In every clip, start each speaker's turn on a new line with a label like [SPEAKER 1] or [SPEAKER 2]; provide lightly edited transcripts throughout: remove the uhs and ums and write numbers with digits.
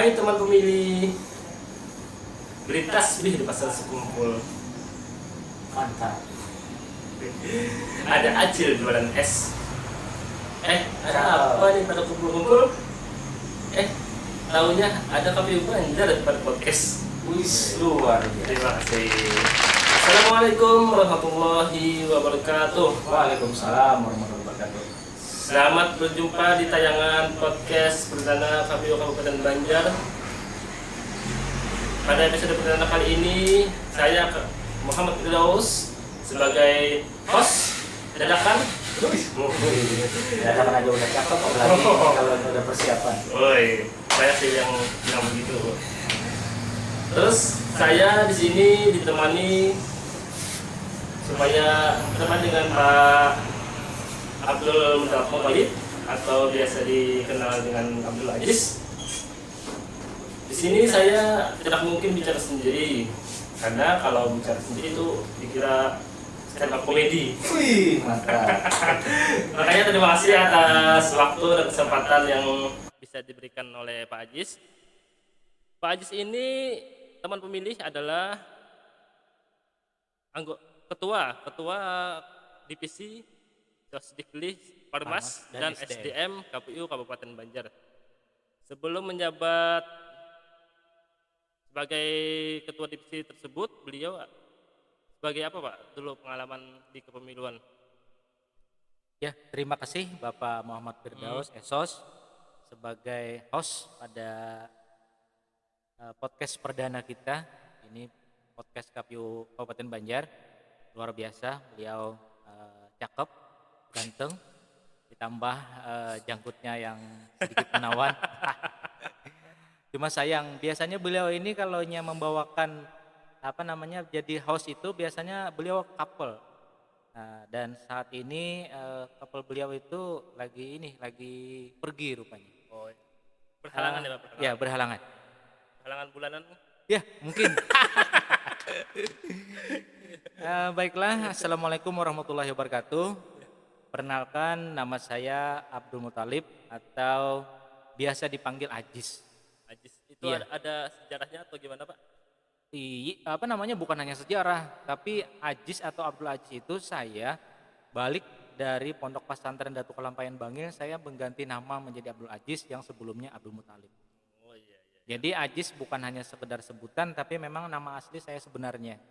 [SPEAKER 1] Hai teman pemilih, berlintas di pasar sekumpul.
[SPEAKER 2] Mantap.
[SPEAKER 1] Ada Acil jualan es. Ada apa nih pada kumpul-kumpul? Taunya ada KPU Banjar pada podcast.
[SPEAKER 2] Wis luar biasa.
[SPEAKER 1] Terima kasih. Assalamualaikum warahmatullahi wabarakatuh.
[SPEAKER 2] Waalaikumsalam warahmatullahi wabarakatuh.
[SPEAKER 1] Selamat berjumpa di tayangan podcast perdana KPU Kabupaten Banjar. Pada episode perdana kali ini, saya Muhammad Firdaus sebagai host dadakan.
[SPEAKER 2] Dadakan aja udah cakep, apalagi kalau udah persiapan.
[SPEAKER 1] Woi, banyak sih yang bilang begitu. Terus saya di sini ditemani supaya berteman dengan Pak Abdul Muttalib atau biasa dikenal dengan Abdul Aziz. Di sini saya tidak mungkin bicara sendiri karena kalau bicara sendiri itu dikira stand up komedi.
[SPEAKER 2] Wih, mantap.
[SPEAKER 1] Makanya terima kasih atas waktu dan kesempatan yang bisa diberikan oleh Pak Aziz. Pak Aziz ini teman pemilih adalah ketua divisi Sosdiklis, Parmas, dan SDM KPU Kabupaten Banjar. Sebelum menjabat sebagai ketua divisi tersebut, beliau sebagai apa Pak dulu pengalaman di kepemiluan?
[SPEAKER 3] Ya, terima kasih Bapak Muhammad Firdaus Esos sebagai host pada podcast perdana kita. Ini podcast KPU Kabupaten Banjar. Luar biasa, beliau cakep, ganteng, ditambah janggutnya yang sedikit menawan. Cuma sayang, biasanya beliau ini kalau membawakan jadi host itu biasanya beliau couple. Nah, dan saat ini couple beliau itu lagi pergi rupanya.
[SPEAKER 1] Oh, berhalangan ya Pak?
[SPEAKER 3] Ya, berhalangan.
[SPEAKER 1] Halangan bulanan?
[SPEAKER 3] Ya, mungkin. Baiklah, Assalamualaikum warahmatullahi wabarakatuh. Perkenalkan, nama saya Abdul Muttalib atau biasa dipanggil Aziz.
[SPEAKER 1] Aziz itu
[SPEAKER 3] Iya.
[SPEAKER 1] ada sejarahnya atau gimana Pak?
[SPEAKER 3] Bukan hanya sejarah, tapi Aziz atau Abdul Aziz itu saya balik dari Pondok Pesantren Datu Kelampayan Bangil, saya mengganti nama menjadi Abdul Aziz yang sebelumnya Abdul Muttalib.
[SPEAKER 1] Oh iya.
[SPEAKER 3] Jadi Aziz bukan hanya sekedar sebutan, tapi memang nama asli saya sebenarnya.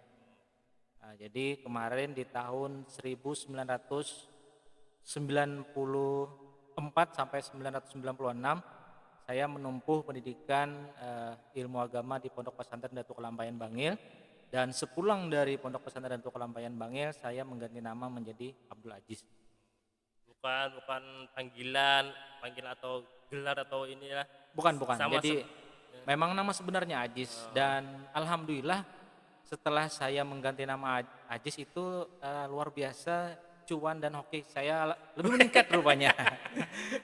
[SPEAKER 3] Jadi kemarin di tahun 1994 sampai 1996 saya menempuh pendidikan ilmu agama di Pondok Pesantren Datu Kelampayan Bangil, dan sepulang dari Pondok Pesantren Datu Kelampayan Bangil saya mengganti nama menjadi Abdul Aziz.
[SPEAKER 1] Bukan panggilan atau gelar atau ini ya.
[SPEAKER 3] Bukan. Jadi memang nama sebenarnya Aziz, dan alhamdulillah setelah saya mengganti nama Aziz itu luar biasa cuan dan hoki saya lebih meningkat rupanya.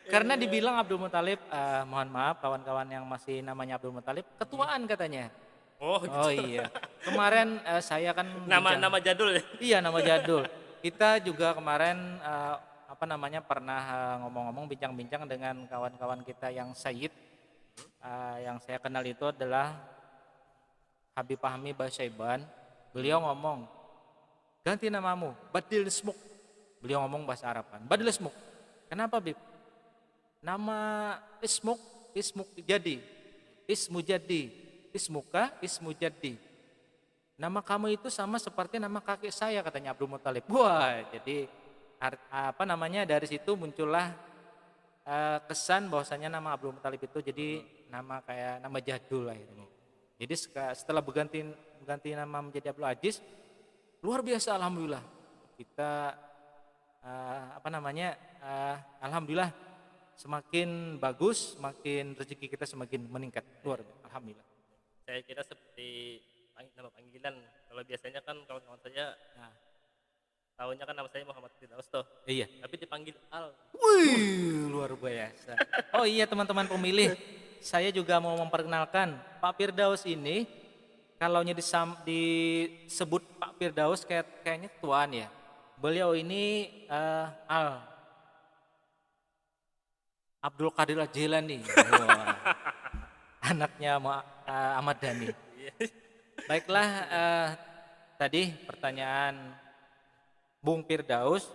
[SPEAKER 3] Karena dibilang Abdul Muttalib, mohon maaf kawan-kawan yang masih namanya Abdul Muttalib, ketuaan katanya.
[SPEAKER 1] Oh gitu.
[SPEAKER 3] Oh iya. Kemarin saya kan
[SPEAKER 1] Nama jadul ya.
[SPEAKER 3] Iya, nama jadul. Kita juga kemarin pernah ngomong-ngomong bincang-bincang dengan kawan-kawan kita yang Sayyid. Yang saya kenal itu adalah Habib Fahmi Basyaiban. Beliau ngomong, ganti namamu, Badil Smuk. Beliau ngomong bahasa Arab kan, Badil Smuk. Kenapa Bib? Nama Ismuk jadi, Ismu jadi, Ismuka, Ismu jadi. Nama kamu itu sama seperti nama kakek saya, katanya Abdul Muttalib. Wah, jadi dari situ muncullah kesan bahwasanya nama Abdul Muttalib itu jadi nama kayak nama jadul lah ini. Jadi setelah berganti nama menjadi Abdul Aziz, luar biasa alhamdulillah. Kita alhamdulillah semakin bagus, semakin rezeki kita semakin meningkat. Luar biasa alhamdulillah.
[SPEAKER 1] Saya kira seperti nama panggilan. Kalau biasanya kan kawan-kawan saya tahunya kan nama saya Muhammad Firdaus toh.
[SPEAKER 3] Iya.
[SPEAKER 1] Tapi dipanggil Al.
[SPEAKER 3] Wih, luar biasa. Oh iya teman-teman pemilih, saya juga mau memperkenalkan Pak Firdaus ini. Kalau disebut Pak Firdaus kayaknya tuan ya. Beliau ini Abdul Qadir Al-Jilani. anaknya Ahmad Dhani. Baiklah, tadi pertanyaan Bung Firdaus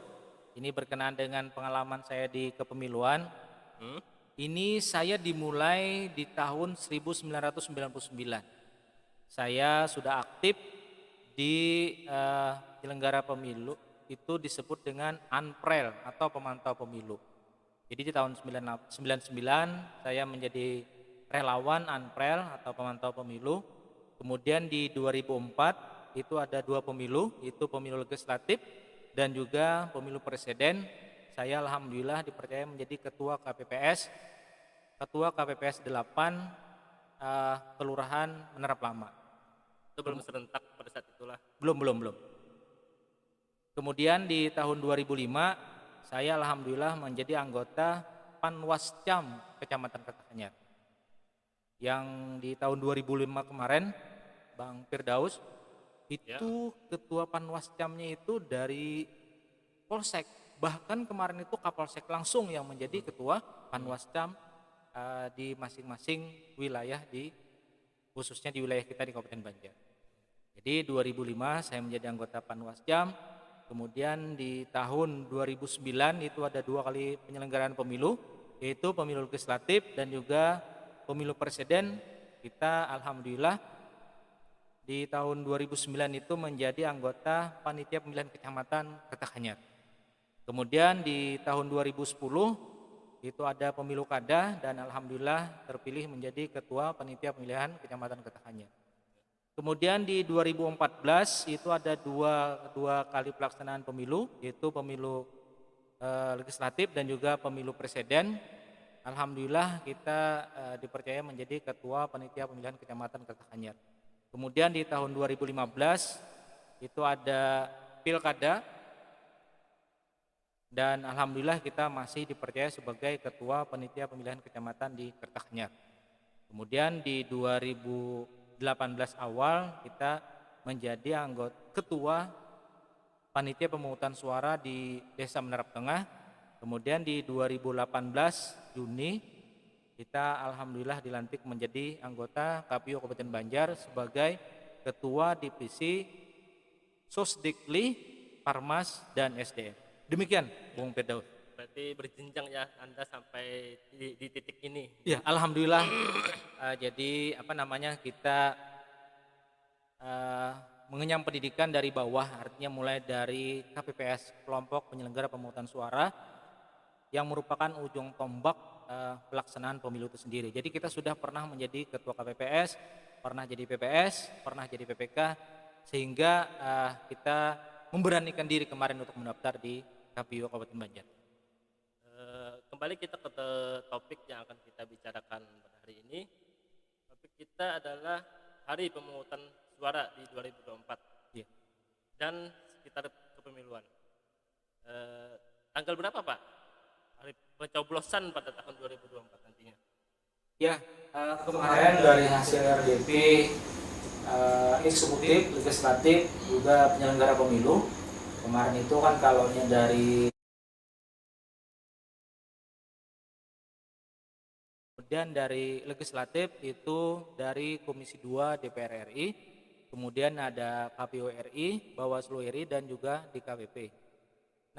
[SPEAKER 3] ini berkenaan dengan pengalaman saya di kepemiluan. Ini saya dimulai di tahun 1999. Saya sudah aktif di penyelenggara pemilu, itu disebut dengan Anprel atau pemantau pemilu. Jadi di tahun 1999 saya menjadi relawan Anprel atau pemantau pemilu. Kemudian di 2004 itu ada 2 pemilu, itu pemilu legislatif dan juga pemilu presiden. Saya alhamdulillah dipercaya menjadi ketua KPPS 8 Kelurahan Menerap Lama.
[SPEAKER 1] Itu belum serentak pada saat itulah.
[SPEAKER 3] Belum. Kemudian di tahun 2005 saya alhamdulillah menjadi anggota Panwascam Kecamatan Kertanegara. Yang di tahun 2005 kemarin Bang Firdaus itu ketua Panwascamnya itu dari Polsek. Bahkan kemarin itu Kapolsek langsung yang menjadi ketua Panwascam di masing-masing wilayah, khususnya di wilayah kita di Kabupaten Banjar. Jadi 2005 saya menjadi anggota Panwascam. Kemudian di tahun 2009 itu ada 2 kali penyelenggaraan pemilu, yaitu pemilu legislatif dan juga pemilu presiden. Kita alhamdulillah di tahun 2009 itu menjadi anggota panitia pemilihan kecamatan Kertanegara. Kemudian di tahun 2010 itu ada pemilu kada dan alhamdulillah terpilih menjadi ketua panitia pemilihan kecamatan Kertanegara. Kemudian di 2014 itu ada dua kali pelaksanaan pemilu, yaitu pemilu legislatif dan juga pemilu presiden. Alhamdulillah kita dipercaya menjadi ketua panitia pemilihan kecamatan Kertanegara. Kemudian di tahun 2015 itu ada pilkada dan alhamdulillah kita masih dipercaya sebagai ketua panitia pemilihan kecamatan di Kertanegara. Kemudian di 2018 awal kita menjadi anggota ketua panitia pemungutan suara di Desa Menerap Tengah. Kemudian di 2018 Juni kita alhamdulillah dilantik menjadi anggota KPU Kabupaten Banjar sebagai ketua divisi Sosdikli, Parmas dan SDM. Demikian Bung Firdaus.
[SPEAKER 1] Berarti berjenjang ya Anda sampai di titik ini.
[SPEAKER 3] Ya, alhamdulillah. Jadi kita mengenyam pendidikan dari bawah, artinya mulai dari KPPS, kelompok penyelenggara pemungutan suara, yang merupakan ujung tombak pelaksanaan pemilu itu sendiri. Jadi kita sudah pernah menjadi ketua KPPS, pernah jadi PPS, pernah jadi PPK, sehingga kita memberanikan diri kemarin untuk mendaftar di KPU Kabupaten Banjar.
[SPEAKER 1] Kembali kita ke topik yang akan kita bicarakan pada hari ini. Topik kita adalah hari pemungutan suara di 2024 dan sekitar kepemiluan. Tanggal berapa Pak? Hari pencoblosan pada tahun 2024 nantinya.
[SPEAKER 2] Ya, kemarin dari hasil RDP eksekutif, legislatif, juga penyelenggara pemilu. Kemarin itu kan kalaunya dari
[SPEAKER 3] kemudian dari legislatif itu dari Komisi 2 DPR RI, kemudian ada KPU RI, Bawaslu RI dan juga DKPP.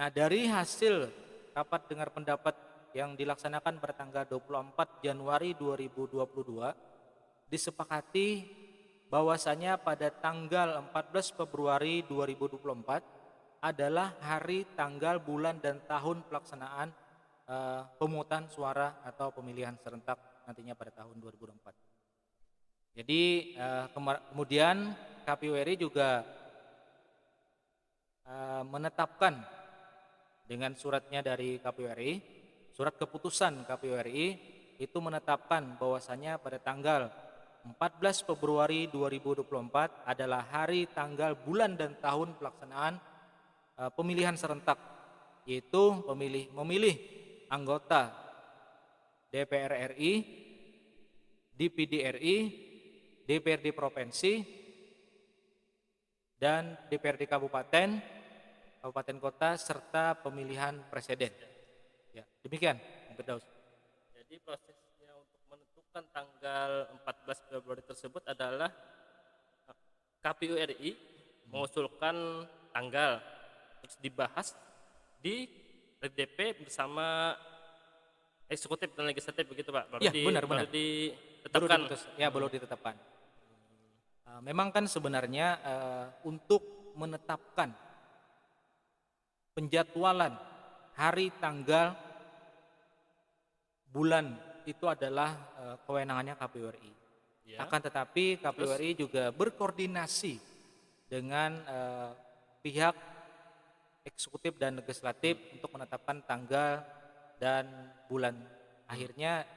[SPEAKER 3] Nah, dari hasil rapat dengar pendapat yang dilaksanakan pada tanggal 24 Januari 2022 disepakati bahwasanya pada tanggal 14 Februari 2024 adalah hari, tanggal, bulan dan tahun pelaksanaan pemungutan suara atau pemilihan serentak nantinya pada tahun 2024. Jadi kemudian KPU RI juga menetapkan dengan suratnya dari KPU RI, surat keputusan KPU RI itu menetapkan bahwasanya pada tanggal 14 Februari 2024 adalah hari, tanggal, bulan dan tahun pelaksanaan pemilihan serentak, yaitu memilih anggota DPR RI, DPD RI, DPRD provinsi dan DPRD kabupaten kota serta pemilihan presiden. Ya, demikian Bung Firdaus.
[SPEAKER 1] Jadi prosesnya untuk menentukan menentukan tanggal 14 Februari tersebut adalah KPU RI mengusulkan tanggal terus dibahas di RDP bersama eksekutif dan legislatif begitu Pak,
[SPEAKER 3] Ya, benar.
[SPEAKER 1] baru
[SPEAKER 3] Baru
[SPEAKER 1] ditetapkan.
[SPEAKER 3] baru ditetapkan. Memang kan sebenarnya untuk menetapkan penjadwalan hari, tanggal, bulan itu adalah kewenangannya KPU RI.
[SPEAKER 1] Ya.
[SPEAKER 3] Akan tetapi KPU RI juga berkoordinasi dengan pihak eksekutif dan legislatif untuk menetapkan tanggal dan bulan. Akhirnya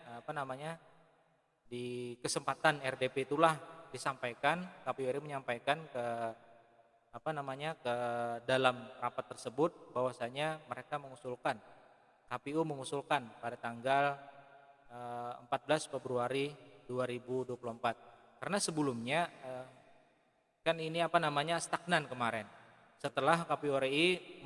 [SPEAKER 3] di kesempatan RDP itulah disampaikan, KPU RI menyampaikan ke ke dalam rapat tersebut bahwasanya mereka mengusulkan, KPU mengusulkan pada tanggal 14 Februari 2024. Karena sebelumnya kan ini stagnan kemarin. Setelah KPU RI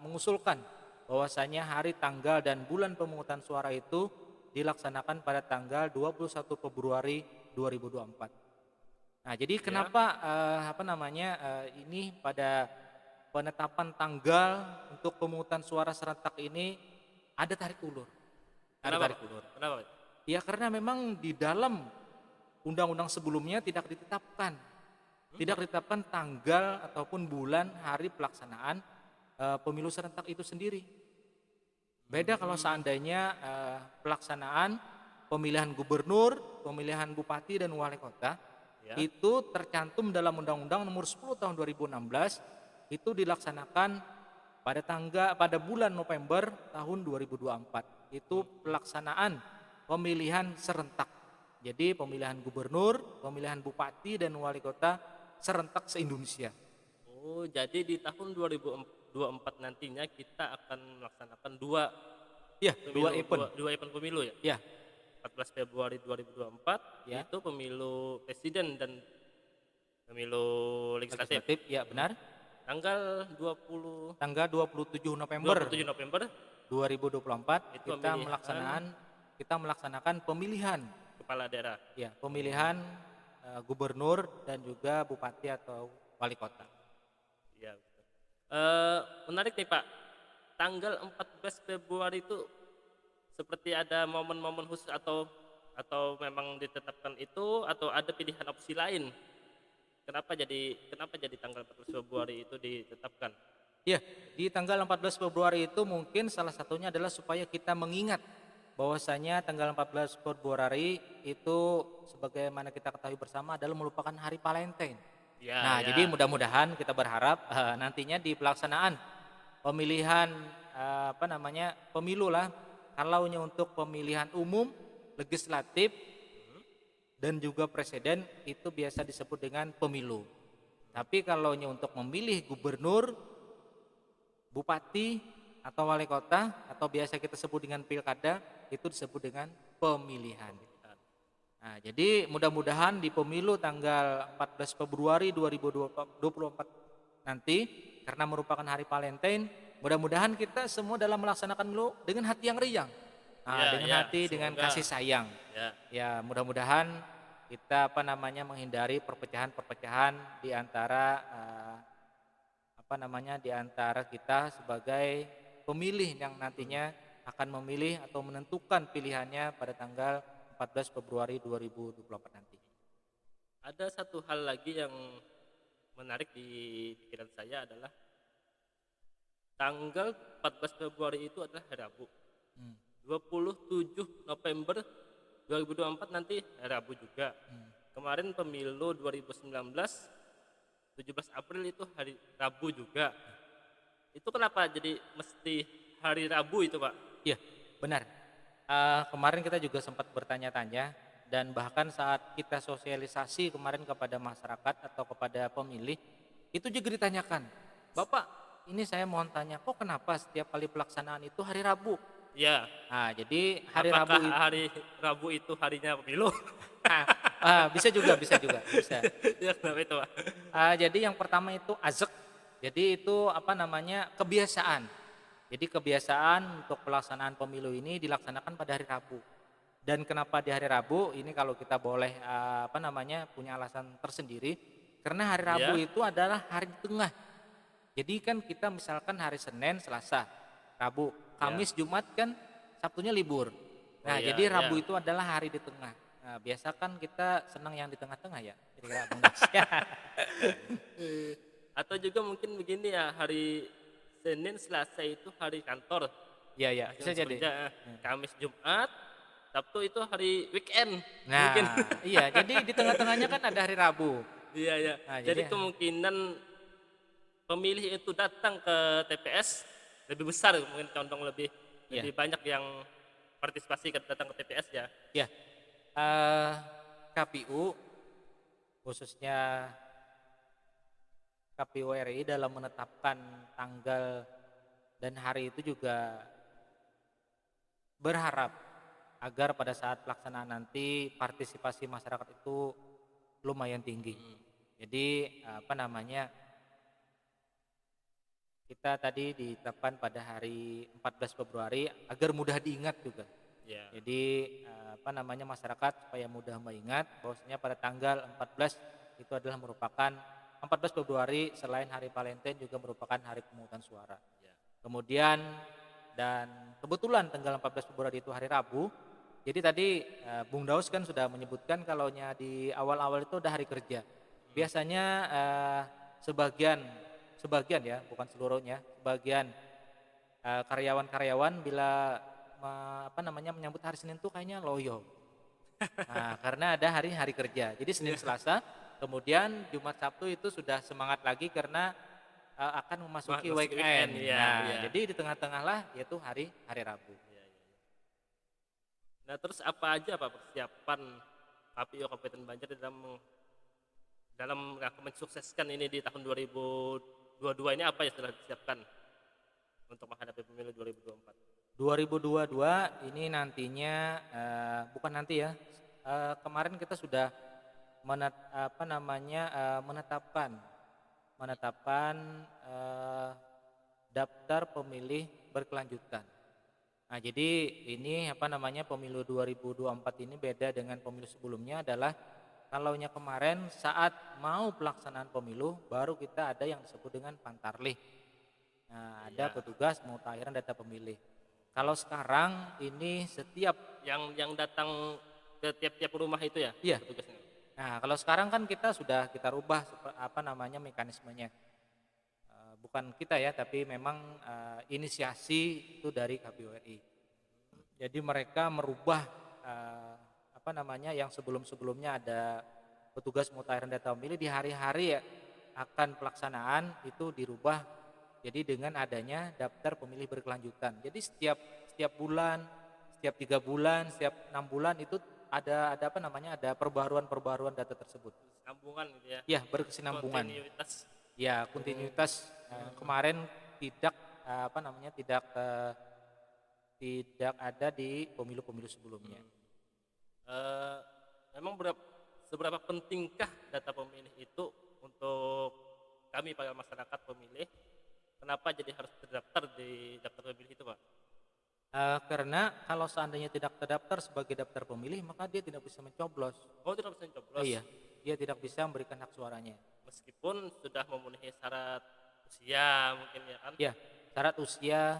[SPEAKER 3] mengusulkan bahwasanya hari, tanggal dan bulan pemungutan suara itu dilaksanakan pada tanggal 21 Februari 2024. Nah, jadi kenapa ini pada penetapan tanggal untuk pemungutan suara serentak ini ada tarik ulur.
[SPEAKER 1] Kenapa?
[SPEAKER 3] Ya karena memang di dalam undang-undang sebelumnya tidak ditetapkan tanggal ataupun bulan hari pelaksanaan pemilu serentak itu sendiri. Beda kalau seandainya pelaksanaan pemilihan gubernur, pemilihan bupati dan wali kota itu tercantum dalam Undang-Undang Nomor 10 Tahun 2016 itu dilaksanakan pada bulan November tahun 2024. Itu pelaksanaan pemilihan serentak. Jadi pemilihan gubernur, pemilihan bupati dan wali kota serentak se-Indonesia.
[SPEAKER 1] Oh, jadi di tahun 2024 nantinya kita akan melaksanakan dua event pemilu ya?
[SPEAKER 3] Ya.
[SPEAKER 1] 14 Februari 2024 yaitu pemilu presiden dan pemilu legislatif.
[SPEAKER 3] Ya, benar.
[SPEAKER 1] Tanggal
[SPEAKER 3] 27 November 2024 kita melaksanakan pemilihan
[SPEAKER 1] kepala daerah.
[SPEAKER 3] Ya, pemilihan gubernur dan juga bupati atau wali kota.
[SPEAKER 1] Ya, betul. Menarik nih Pak. Tanggal 14 Februari itu seperti ada momen-momen khusus atau memang ditetapkan itu atau ada pilihan opsi lain? Kenapa jadi tanggal 14 Februari itu ditetapkan?
[SPEAKER 3] Ya, di tanggal 14 Februari itu mungkin salah satunya adalah supaya kita mengingat bahwasanya tanggal 14 Februari itu sebagaimana kita ketahui bersama adalah merupakan hari Valentine. Jadi mudah-mudahan kita berharap nantinya di pelaksanaan pemilihan pemilu lah, kalau untuk pemilihan umum, legislatif dan juga presiden itu biasa disebut dengan pemilu. Tapi kalau untuk memilih gubernur, bupati atau wali kota atau biasa kita sebut dengan pilkada itu disebut dengan pemilihan. Nah, jadi mudah-mudahan di pemilu tanggal 14 Februari 2024 nanti karena merupakan hari Valentine, mudah-mudahan kita semua dalam melaksanakan pemilu dengan hati yang riang. Dengan kasih sayang. Ya, mudah-mudahan kita menghindari perpecahan-perpecahan di antara di antara kita sebagai pemilih yang nantinya akan memilih atau menentukan pilihannya pada tanggal 14 Februari 2024 nanti.
[SPEAKER 1] Ada satu hal lagi yang menarik di pikiran saya adalah tanggal 14 Februari itu adalah hari Rabu. 27 November 2024 nanti hari Rabu juga. Kemarin pemilu 2019 17 April itu hari Rabu juga. Itu kenapa jadi mesti hari Rabu itu Pak?
[SPEAKER 3] Iya, benar. Kemarin kita juga sempat bertanya-tanya dan bahkan saat kita sosialisasi kemarin kepada masyarakat atau kepada pemilih itu juga ditanyakan, Bapak ini saya mohon tanya kok kenapa setiap kali pelaksanaan itu hari Rabu?
[SPEAKER 1] Ya.
[SPEAKER 3] Nah, jadi hari
[SPEAKER 1] Apakah
[SPEAKER 3] Rabu
[SPEAKER 1] hari Rabu itu harinya pemilu?
[SPEAKER 3] Bisa juga.
[SPEAKER 1] Ya, kenapa itu Pak?
[SPEAKER 3] Jadi yang pertama itu azek. Jadi itu kebiasaan. Jadi kebiasaan untuk pelaksanaan pemilu ini dilaksanakan pada hari Rabu. Dan kenapa di hari Rabu? Ini kalau kita boleh punya alasan tersendiri, karena hari Rabu
[SPEAKER 1] Iya.
[SPEAKER 3] itu adalah hari di tengah. Jadi kan kita misalkan hari Senin, Selasa, Rabu,
[SPEAKER 1] Ya.
[SPEAKER 3] Kamis, Jumat kan Sabtunya libur.
[SPEAKER 1] Oh
[SPEAKER 3] Nah,
[SPEAKER 1] ya,
[SPEAKER 3] jadi
[SPEAKER 1] ya.
[SPEAKER 3] Rabu itu adalah hari di tengah. Nah, biasa kan kita senang yang di tengah-tengah ya. Kira-kira Bung Das.
[SPEAKER 1] Atau juga mungkin begini ya, hari Senin, Selasa itu hari kantor.
[SPEAKER 3] Iya, iya,
[SPEAKER 1] Masih
[SPEAKER 3] bisa
[SPEAKER 1] masuk
[SPEAKER 3] jadi.
[SPEAKER 1] kerja. Kamis, Jumat, Sabtu itu hari weekend. Mungkin.
[SPEAKER 3] Nah, iya, jadi di tengah-tengahnya kan ada hari Rabu.
[SPEAKER 1] Iya, ya.
[SPEAKER 3] Nah,
[SPEAKER 1] Jadi
[SPEAKER 3] jadi
[SPEAKER 1] kemungkinan pemilih itu datang ke TPS lebih besar, mungkin condong lebih
[SPEAKER 3] Iya.
[SPEAKER 1] lebih banyak yang partisipasi datang ke TPS ya.
[SPEAKER 3] ya KPU khususnya KPU RI dalam menetapkan tanggal dan hari itu juga berharap agar pada saat pelaksanaan nanti partisipasi masyarakat itu lumayan tinggi. Jadi kita tadi ditetapkan pada hari 14 Februari agar mudah diingat juga.
[SPEAKER 1] Ya.
[SPEAKER 3] Jadi masyarakat supaya mudah mengingat bahwasanya pada tanggal 14 itu adalah merupakan 14 Februari selain hari Valentine juga merupakan hari pemungutan suara.
[SPEAKER 1] Ya.
[SPEAKER 3] Kemudian dan kebetulan tanggal 14 Februari itu hari Rabu. Jadi tadi Bung Daus kan sudah menyebutkan kalaunya di awal-awal itu udah hari kerja. Biasanya sebagian ya, bukan seluruhnya, sebagian karyawan-karyawan bila menyambut hari Senin tuh kayaknya loyo. Nah, karena ada hari kerja. Jadi Senin, Selasa, kemudian Jumat, Sabtu itu sudah semangat lagi karena akan memasuki
[SPEAKER 1] Masuk
[SPEAKER 3] weekend.
[SPEAKER 1] ya,
[SPEAKER 3] Nah,
[SPEAKER 1] ya.
[SPEAKER 3] jadi di tengah-tengah lah yaitu hari Rabu.
[SPEAKER 1] Nah, terus apa aja Pak persiapan KPU Kabupaten Banjar dalam rangka mensukseskan ini di tahun 2022 ini, apa yang sudah disiapkan untuk menghadapi pemilu 2024?
[SPEAKER 3] 2022 ini nantinya bukan nanti ya. Kemarin kita sudah menetapkan daftar pemilih berkelanjutan. Nah, jadi ini pemilu 2024 ini beda dengan pemilu sebelumnya adalah kalaunya kemarin saat mau pelaksanaan pemilu baru kita ada yang disebut dengan pantarlih. Nah, ada petugas mengutahirkan data pemilih. Kalau sekarang ini setiap
[SPEAKER 1] yang datang ke tiap-tiap rumah itu ya?
[SPEAKER 3] Iya.
[SPEAKER 1] Petugasnya.
[SPEAKER 3] Nah, kalau sekarang kan kita rubah mekanismenya. Bukan kita ya, tapi memang inisiasi itu dari KPU RI. Jadi mereka merubah yang sebelumnya ada petugas mutakhir data pemilih di hari-hari akan pelaksanaan itu dirubah jadi dengan adanya daftar pemilih berkelanjutan. Jadi setiap bulan, setiap 3 bulan, setiap 6 bulan itu ada perbaruan data tersebut.
[SPEAKER 1] Sambungan gitu ya.
[SPEAKER 3] Ya, berkesinambungan.
[SPEAKER 1] Kontinuitas.
[SPEAKER 3] Ya, kontinuitas. Kemarin tidak ada di pemilu-pemilu sebelumnya.
[SPEAKER 1] Memang seberapa pentingkah data pemilih itu untuk kami para masyarakat pemilih? Kenapa jadi harus terdaftar di daftar pemilih itu, Pak?
[SPEAKER 3] Karena kalau seandainya tidak terdaftar sebagai daftar pemilih, maka dia tidak bisa mencoblos.
[SPEAKER 1] Oh, tidak bisa mencoblos.
[SPEAKER 3] Iya, dia tidak bisa memberikan hak suaranya.
[SPEAKER 1] Meskipun sudah memenuhi syarat usia mungkin ya kan?
[SPEAKER 3] Iya, syarat usia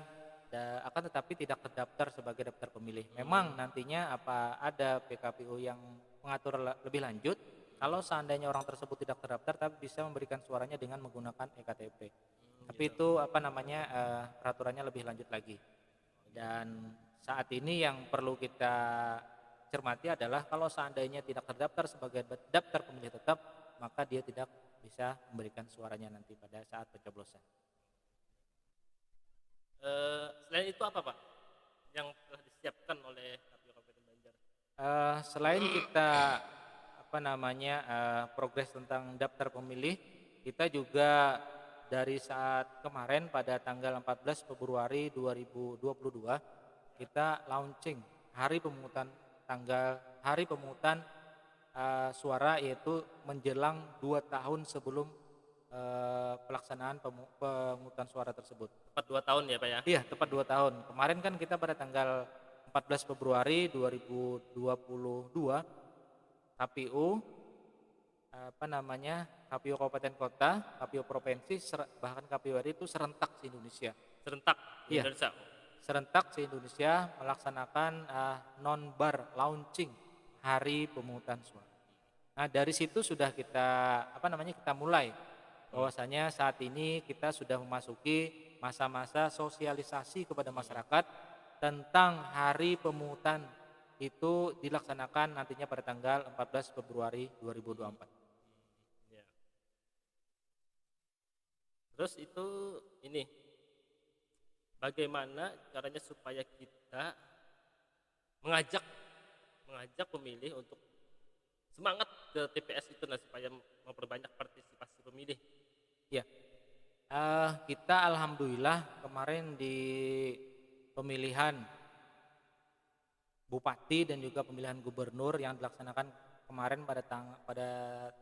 [SPEAKER 3] akan tetapi tidak terdaftar sebagai daftar pemilih. Memang nantinya ada PKPU yang mengatur lebih lanjut kalau seandainya orang tersebut tidak terdaftar tapi bisa memberikan suaranya dengan menggunakan EKTP. Tapi itu peraturannya lebih lanjut lagi. Dan saat ini yang perlu kita cermati adalah kalau seandainya tidak terdaftar sebagai daftar pemilih tetap, maka dia tidak bisa memberikan suaranya nanti pada saat pencoblosan.
[SPEAKER 1] Selain itu apa, Pak, yang telah disiapkan oleh KPU Kabupaten Banjar?
[SPEAKER 3] Selain kita progres tentang daftar pemilih, kita juga dari saat kemarin pada tanggal 14 Februari 2022 kita launching hari pemungutan suara, yaitu menjelang 2 tahun sebelum pelaksanaan pemungutan suara tersebut.
[SPEAKER 1] Tepat 2 tahun ya, Pak ya?
[SPEAKER 3] Iya, tepat 2 tahun. Kemarin kan kita pada tanggal 14 Februari 2022 KPU KPU Kabupaten Kota, KPU Provinsi, bahkan KPU RI itu serentak se Indonesia.
[SPEAKER 1] Serentak di
[SPEAKER 3] Iya.
[SPEAKER 1] Indonesia.
[SPEAKER 3] Serentak se Indonesia melaksanakan non-bar launching hari pemungutan suara. Nah, dari situ sudah kita mulai bahwasanya saat ini kita sudah memasuki masa-masa sosialisasi kepada masyarakat tentang hari pemungutan itu dilaksanakan nantinya pada tanggal 14 Februari 2024.
[SPEAKER 1] Ya. Terus itu ini bagaimana caranya supaya kita mengajak pemilih untuk semangat ke TPS itu supaya memperbanyak partisipasi pemilih.
[SPEAKER 3] Ya, kita alhamdulillah kemarin di pemilihan bupati dan juga pemilihan gubernur yang dilaksanakan kemarin pada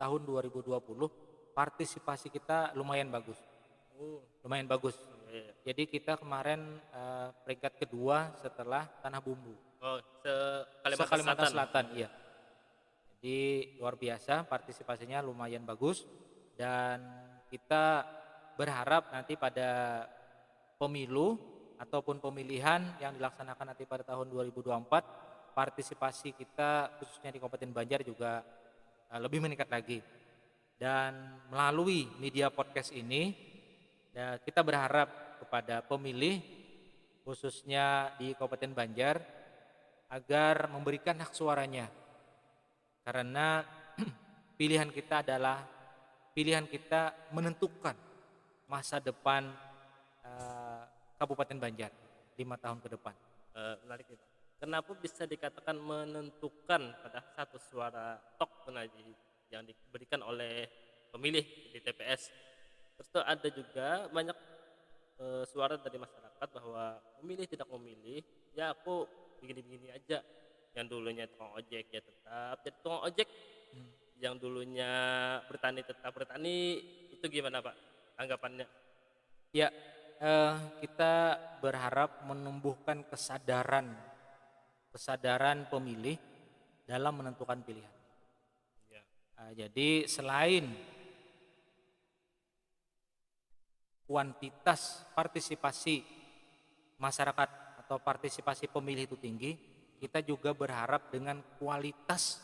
[SPEAKER 3] tahun 2020, partisipasi kita lumayan bagus. Lumayan bagus. Jadi kita kemarin peringkat kedua setelah Tanah Bumbu.
[SPEAKER 1] Kalimantan
[SPEAKER 3] Selatan, iya. Jadi luar biasa, partisipasinya lumayan bagus dan kita berharap nanti pada pemilu ataupun pemilihan yang dilaksanakan nanti pada tahun 2024, partisipasi kita khususnya di Kabupaten Banjar juga lebih meningkat lagi. Dan melalui media podcast ini kita berharap kepada pemilih khususnya di Kabupaten Banjar agar memberikan hak suaranya, karena pilihan kita menentukan masa depan Kabupaten Banjar 5 tahun ke depan.
[SPEAKER 1] Menarik itu. Kenapa bisa dikatakan menentukan pada satu suara tok yang diberikan oleh pemilih di TPS? Terus itu ada juga banyak suara dari masyarakat bahwa memilih tidak memilih, ya aku begini-begini aja. Yang dulunya tukang ojek ya tetap jadi tukang ojek, yang dulunya bertani tetap bertani. Itu gimana Pak anggapannya?
[SPEAKER 3] Ya, kita berharap menumbuhkan kesadaran pemilih dalam menentukan pilihan.
[SPEAKER 1] Ya.
[SPEAKER 3] Jadi selain kuantitas partisipasi masyarakat atau partisipasi pemilih itu tinggi, kita juga berharap dengan kualitas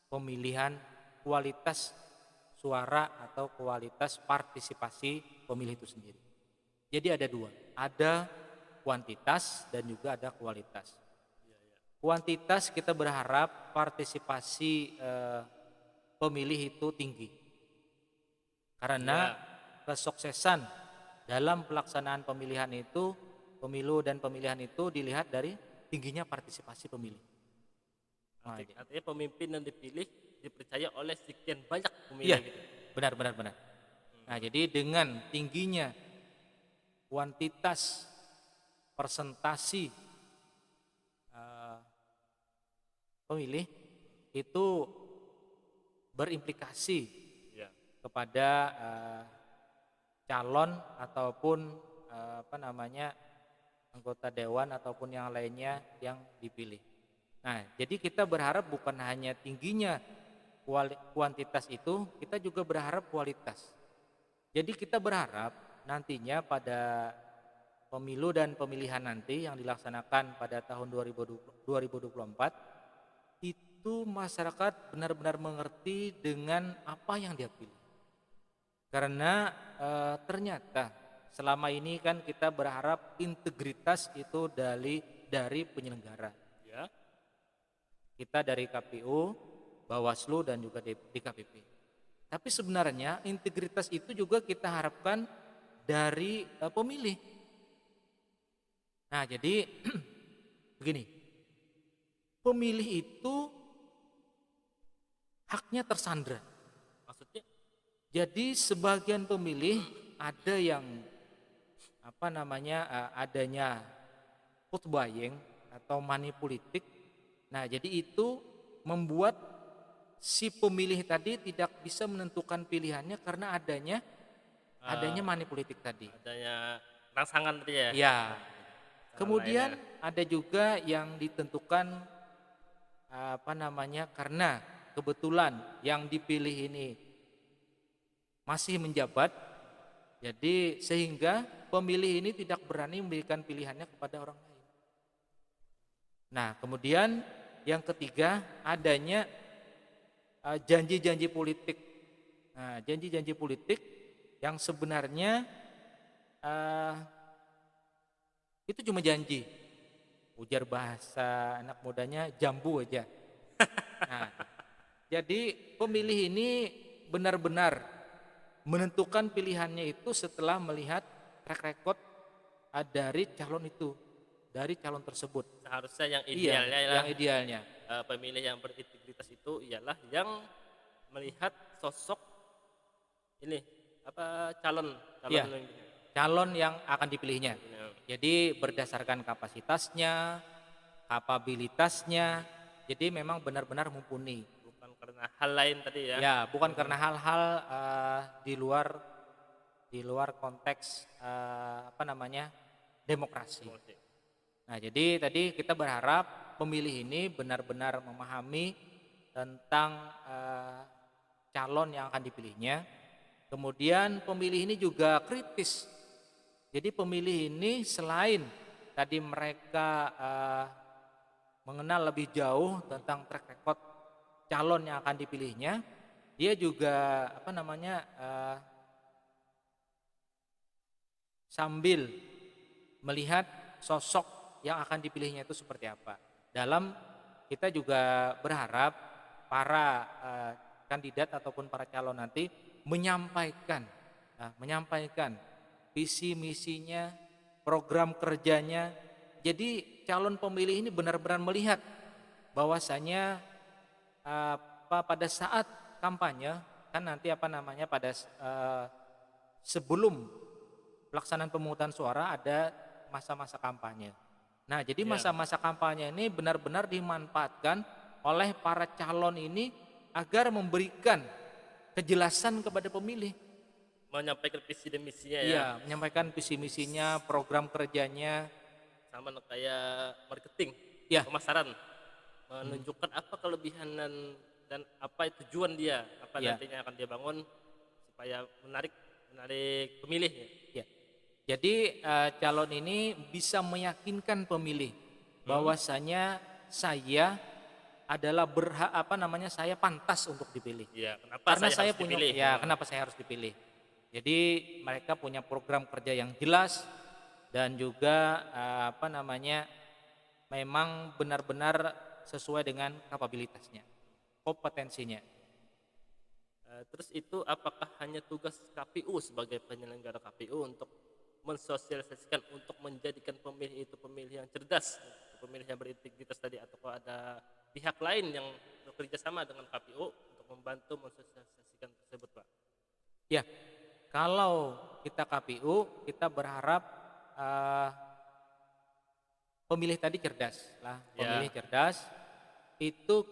[SPEAKER 3] pemilihan, kualitas suara atau kualitas partisipasi pemilih itu sendiri. Jadi ada dua, ada kuantitas dan juga ada kualitas. Kuantitas kita berharap partisipasi pemilih itu tinggi, karena kesuksesan dalam pelaksanaan pemilihan itu, pemilu dan pemilihan itu dilihat dari tingginya partisipasi pemilih.
[SPEAKER 1] Artinya pemimpin yang dipilih dipercaya oleh sekian banyak pemilih.
[SPEAKER 3] Iya, gitu. Benar. Nah, jadi dengan tingginya kuantitas persentasi pemilih itu berimplikasi kepada calon ataupun anggota dewan ataupun yang lainnya yang dipilih. Nah, jadi kita berharap bukan hanya tingginya kuantitas itu, kita juga berharap kualitas. Jadi kita berharap nantinya pada pemilu dan pemilihan nanti yang dilaksanakan pada tahun 2024 itu masyarakat benar-benar mengerti dengan apa yang dia pilih. Karena ternyata selama ini kan kita berharap integritas itu dari penyelenggara.
[SPEAKER 1] Ya.
[SPEAKER 3] Kita dari KPU, Bawaslu dan juga DKPP. Tapi sebenarnya integritas itu juga kita harapkan dari pemilih. Nah, jadi begini. Pemilih itu haknya tersandra.
[SPEAKER 1] Maksudnya?
[SPEAKER 3] Jadi sebagian pemilih ada yang adanya vote buying atau money politik. Nah, jadi itu membuat si pemilih tadi tidak bisa menentukan pilihannya karena adanya money politik tadi.
[SPEAKER 1] Adanya rangsangan tadi ya?
[SPEAKER 3] Iya. Kemudian
[SPEAKER 1] lainnya.
[SPEAKER 3] ada juga yang ditentukan karena kebetulan yang dipilih ini masih menjabat, jadi sehingga pemilih ini tidak berani memberikan pilihannya kepada orang lain. Nah, kemudian yang ketiga adanya janji-janji politik. Nah, janji-janji politik yang sebenarnya itu cuma janji. Ujar bahasa anak mudanya jambu aja. Nah, jadi pemilih ini benar-benar menentukan pilihannya itu setelah melihat track record dari calon itu, dari calon tersebut.
[SPEAKER 1] Seharusnya yang
[SPEAKER 3] Iya,
[SPEAKER 1] idealnya
[SPEAKER 3] yang idealnya.
[SPEAKER 1] pemilih yang berintegritas itu ialah yang melihat sosok ini calon
[SPEAKER 3] Iya,
[SPEAKER 1] calon
[SPEAKER 3] calon yang akan dipilihnya.
[SPEAKER 1] ini.
[SPEAKER 3] Jadi berdasarkan kapasitasnya, kapabilitasnya, jadi memang benar-benar mumpuni.
[SPEAKER 1] Bukan karena hal lain tadi ya.
[SPEAKER 3] Ya, bukan karena hal-hal di luar konteks demokrasi. Nah, jadi tadi kita berharap pemilih ini benar-benar memahami tentang calon yang akan dipilihnya. Kemudian pemilih ini juga kritis. Jadi pemilih ini selain tadi mereka mengenal lebih jauh tentang track record calon yang akan dipilihnya, dia juga sambil melihat sosok yang akan dipilihnya itu seperti apa. Dalam kita juga berharap para kandidat ataupun para calon nanti menyampaikan visi misinya, program kerjanya. Jadi calon pemilih ini benar-benar melihat bahwasanya pada saat kampanye kan nanti pada sebelum pelaksanaan pemungutan suara ada masa-masa kampanye. Nah, jadi masa-masa kampanye ini benar-benar dimanfaatkan oleh para calon ini agar memberikan kejelasan kepada pemilih.
[SPEAKER 1] Menyampaikan visi dan misinya ya.
[SPEAKER 3] Iya, menyampaikan visi misinya, program kerjanya.
[SPEAKER 1] Sama kayak marketing,
[SPEAKER 3] Ya.
[SPEAKER 1] pemasaran. Menunjukkan apa kelebihan dan apa tujuan dia, apa
[SPEAKER 3] Ya.
[SPEAKER 1] nantinya akan dia bangun supaya menarik pemilih.
[SPEAKER 3] Ya. Jadi calon ini bisa meyakinkan pemilih bahwasanya saya adalah saya pantas untuk dipilih.
[SPEAKER 1] Ya, kenapa
[SPEAKER 3] Karena saya
[SPEAKER 1] harus
[SPEAKER 3] punya
[SPEAKER 1] dipilih?
[SPEAKER 3] kenapa saya harus dipilih. Jadi mereka punya program kerja yang jelas dan juga memang benar-benar sesuai dengan kapabilitasnya, kompetensinya.
[SPEAKER 1] Terus itu apakah hanya tugas KPU sebagai penyelenggara KPU untuk mensosialisasikan, untuk menjadikan pemilih itu pemilih yang cerdas, pemilih yang berintegritas tadi, atau ada pihak lain yang bekerja sama dengan KPU untuk membantu mensosialisasikan tersebut, Pak?
[SPEAKER 3] Ya, kalau kita KPU, kita berharap pemilih tadi cerdas lah, pemilih cerdas itu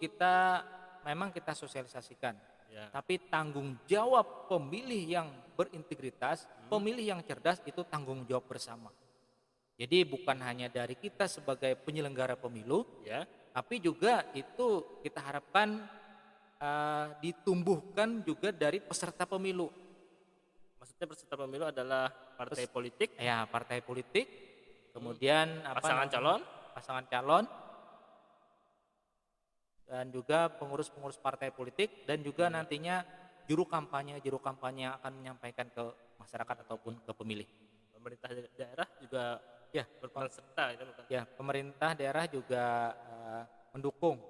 [SPEAKER 3] memang kita sosialisasikan.
[SPEAKER 1] Ya.
[SPEAKER 3] Tapi tanggung jawab pemilih yang berintegritas, pemilih yang cerdas itu tanggung jawab bersama. Jadi bukan hanya dari kita sebagai penyelenggara pemilu,
[SPEAKER 1] Ya.
[SPEAKER 3] tapi juga itu kita harapkan ditumbuhkan juga dari peserta pemilu.
[SPEAKER 1] Maksudnya peserta pemilu adalah partai politik,
[SPEAKER 3] Ya, partai politik, kemudian
[SPEAKER 1] pasangan calon,
[SPEAKER 3] dan juga pengurus-pengurus partai politik, dan juga nantinya juru kampanye akan menyampaikan ke masyarakat ataupun ke pemilih.
[SPEAKER 1] pemerintah daerah juga
[SPEAKER 3] Ya,
[SPEAKER 1] berperan serta itu bukan?
[SPEAKER 3] ya, pemerintah daerah juga mendukung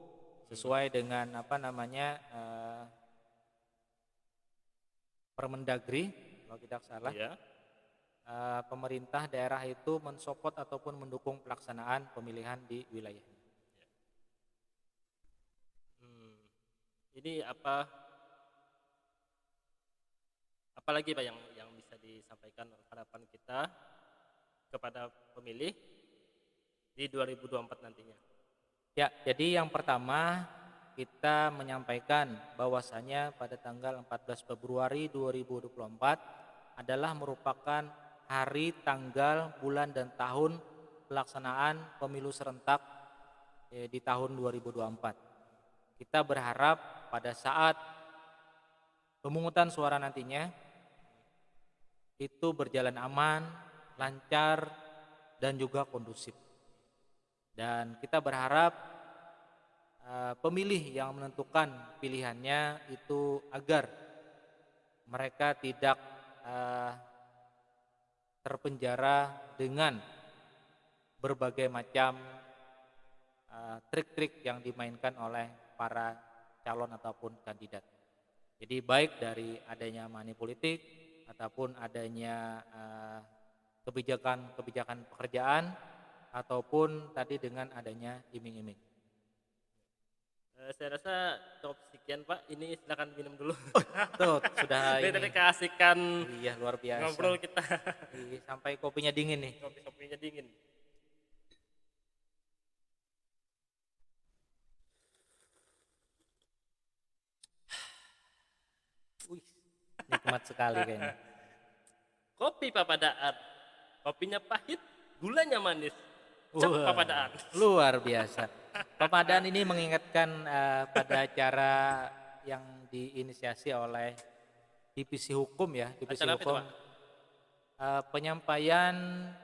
[SPEAKER 3] sesuai dengan Permendagri kalau tidak salah.
[SPEAKER 1] Ya.
[SPEAKER 3] Pemerintah daerah itu mensupport ataupun mendukung pelaksanaan pemilihan di wilayahnya.
[SPEAKER 1] Ini apalagi Pak yang bisa disampaikan harapan kita kepada pemilih di 2024 nantinya?
[SPEAKER 3] Ya, jadi yang pertama kita menyampaikan bahwasanya pada tanggal 14 Februari 2024 adalah merupakan hari, tanggal, bulan, dan tahun pelaksanaan pemilu serentak di tahun 2024. Kita berharap pada saat pemungutan suara nantinya itu berjalan aman, lancar, dan juga kondusif. Dan kita berharap pemilih yang menentukan pilihannya itu agar mereka tidak terpenjara dengan berbagai macam trik-trik yang dimainkan oleh para calon ataupun kandidat. Jadi baik dari adanya money politik ataupun adanya kebijakan pekerjaan ataupun tadi dengan adanya iming-iming.
[SPEAKER 1] Saya rasa cukup sekian Pak, ini silakan minum dulu.
[SPEAKER 3] Tuh, sudah
[SPEAKER 1] Ini
[SPEAKER 3] ini.
[SPEAKER 1] tadi keasikan
[SPEAKER 3] Iya, luar biasa.
[SPEAKER 1] ngobrol kita.
[SPEAKER 3] Iya, sampai kopinya dingin nih.
[SPEAKER 1] Kopi-kopinya dingin.
[SPEAKER 3] Wih, nikmat sekali kayaknya.
[SPEAKER 1] Kopi Papadaan. Kopinya pahit, gulanya manis. Cep
[SPEAKER 3] Wah,
[SPEAKER 1] Papadaan.
[SPEAKER 3] luar biasa. Papadaan ini mengingatkan pada acara yang diinisiasi oleh divisi hukum ya, divisi
[SPEAKER 1] Acara apa itu,
[SPEAKER 3] hukum.
[SPEAKER 1] Pak?
[SPEAKER 3] Penyampaian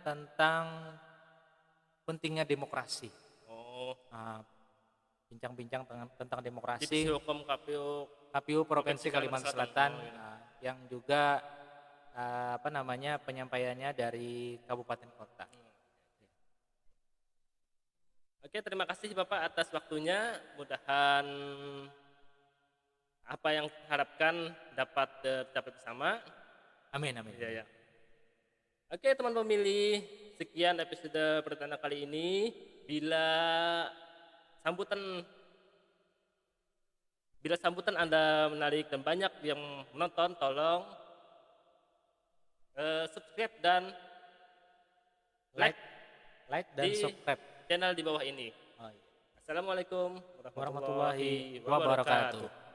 [SPEAKER 3] tentang pentingnya demokrasi.
[SPEAKER 1] Oh,
[SPEAKER 3] Bincang-bincang tentang demokrasi.
[SPEAKER 1] divisi hukum KPU
[SPEAKER 3] KPU Provinsi Kalimantan Selatan,
[SPEAKER 1] Oh, iya.
[SPEAKER 3] yang juga penyampaiannya dari kabupaten kota.
[SPEAKER 1] Oke, terima kasih Bapak atas waktunya. Mudahan apa yang harapkan dapat tercapai bersama.
[SPEAKER 3] Amin, amin.
[SPEAKER 1] Iya, ya. Oke, teman pemilih, sekian episode perdana kali ini. Bila sambutan Anda menarik dan banyak yang menonton, tolong subscribe dan like
[SPEAKER 3] Like dan
[SPEAKER 1] di
[SPEAKER 3] subscribe.
[SPEAKER 1] channel di bawah ini.
[SPEAKER 3] Oh, iya.
[SPEAKER 1] Assalamualaikum
[SPEAKER 3] Warahmatullahi wabarakatuh.